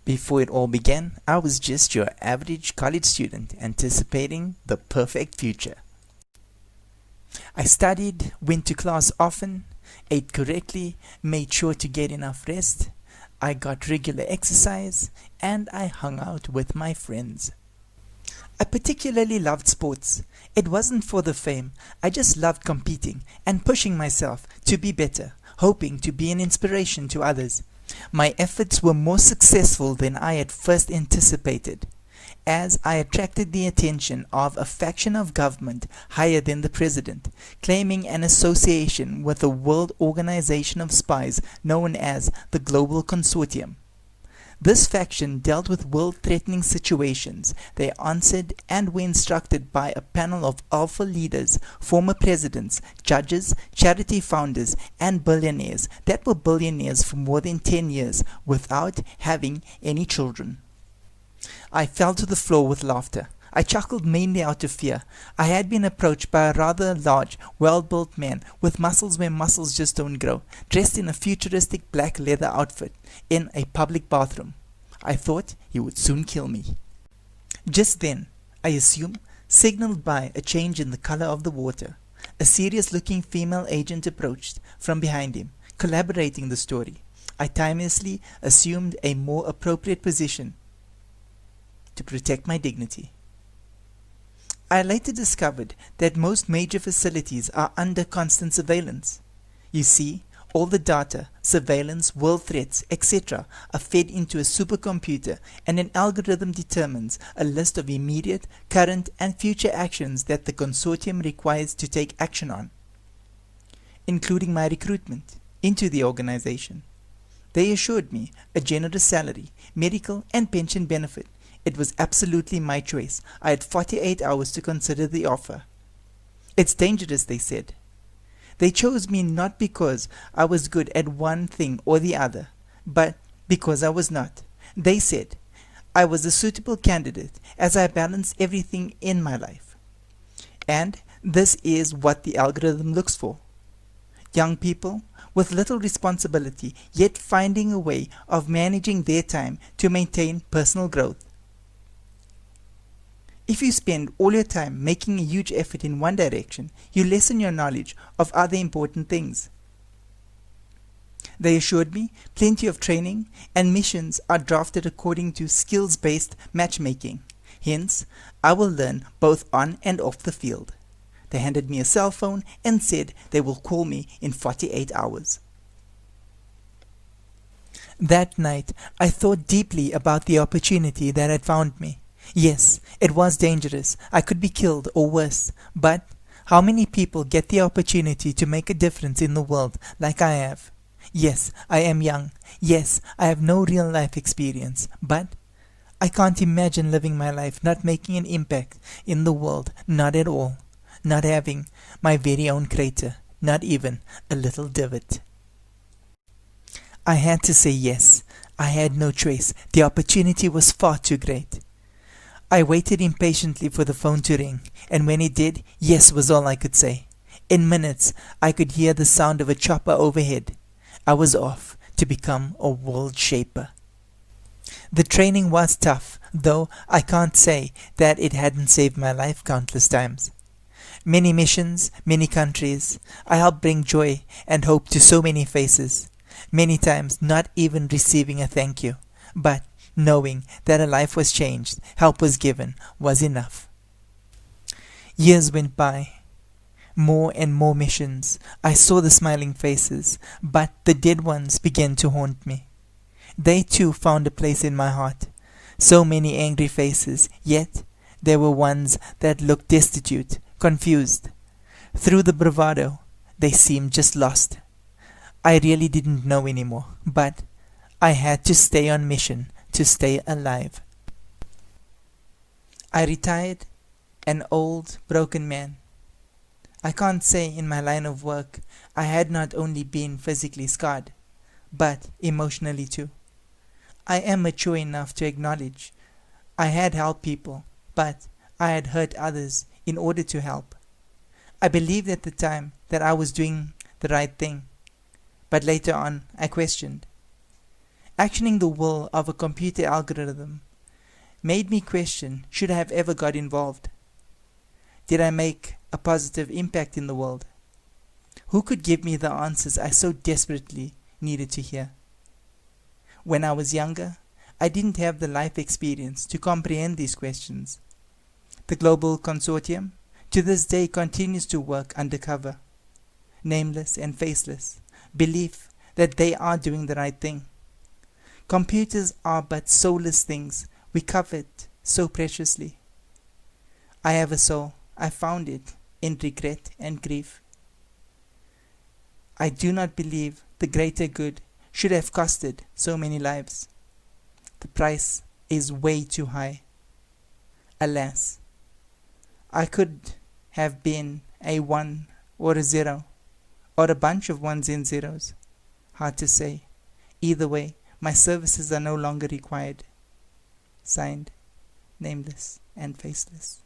Before it all began, I was just your average college student anticipating the perfect future. I studied, went to class often, ate correctly, made sure to get enough rest, I got regular exercise, and I hung out with my friends. I particularly loved sports. It wasn't for the fame, I just loved competing and pushing myself to be better, hoping to be an inspiration to others. My efforts were more successful than I had first anticipated, as I attracted the attention of a faction of government higher than the president, claiming an association with a world organization of spies known as the Global Consortium. This faction dealt with world-threatening situations. They answered and were instructed by a panel of alpha leaders, former presidents, judges, charity founders, and billionaires that were billionaires for more than 10 years without having any children. I fell to the floor with laughter. I chuckled mainly out of fear. I had been approached by a rather large, well-built man with muscles where muscles just don't grow, dressed in a futuristic black leather outfit, in a public bathroom. I thought he would soon kill me. Just then, I assume, signaled by a change in the color of the water, a serious-looking female agent approached from behind him, corroborating the story. I timelessly assumed a more appropriate position to protect my dignity. I later discovered that most major facilities are under constant surveillance. You see, all the data, surveillance, world threats, etc. are fed into a supercomputer, and an algorithm determines a list of immediate, current, and future actions that the consortium requires to take action on, including my recruitment into the organization. They assured me a generous salary, medical, and pension benefit. It was absolutely my choice. I had 48 hours to consider the offer. It's dangerous, they said. They chose me not because I was good at one thing or the other, but because I was not. They said I was a suitable candidate as I balanced everything in my life. And this is what the algorithm looks for. Young people with little responsibility, yet finding a way of managing their time to maintain personal growth. If you spend all your time making a huge effort in one direction, you lessen your knowledge of other important things. They assured me plenty of training and missions are drafted according to skills-based matchmaking. Hence, I will learn both on and off the field. They handed me a cell phone and said they will call me in 48 hours. That night, I thought deeply about the opportunity that had found me. Yes, it was dangerous. I could be killed or worse. But how many people get the opportunity to make a difference in the world like I have? Yes, I am young. Yes, I have no real life experience. But I can't imagine living my life not making an impact in the world, not at all. Not having my very own crater, not even a little divot. I had to say yes. I had no choice. The opportunity was far too great. I waited impatiently for the phone to ring, and when it did, yes was all I could say. In minutes, I could hear the sound of a chopper overhead. I was off to become a world shaper. The training was tough, though I can't say that it hadn't saved my life countless times. Many missions, many countries. I helped bring joy and hope to so many faces. Many times not even receiving a thank you, but knowing that a life was changed, help was given, was enough. Years went by. More and more missions. I saw the smiling faces, but the dead ones began to haunt me. They too found a place in my heart. So many angry faces, yet there were ones that looked destitute, confused. Through the bravado, they seemed just lost. I really didn't know anymore, but I had to stay on mission to stay alive. I retired, an old, broken man. I can't say in my line of work I had not only been physically scarred, but emotionally too. I am mature enough to acknowledge I had helped people, but I had hurt others in order to help. I believed at the time that I was doing the right thing, but later on I questioned. Actioning the will of a computer algorithm made me question, should I have ever got involved? Did I make a positive impact in the world? Who could give me the answers I so desperately needed to hear? When I was younger, I didn't have the life experience to comprehend these questions. The global consortium to this day continues to work undercover, nameless and faceless, belief that they are doing the right thing. Computers are but soulless things we covet so preciously. I have a soul. I found it in regret and grief. I do not believe the greater good should have costed so many lives. The price is way too high. Alas, I could have been a 1 or a 0, or a bunch of 1s and 0s. Hard to say. Either way, my services are no longer required. Signed, nameless and faceless.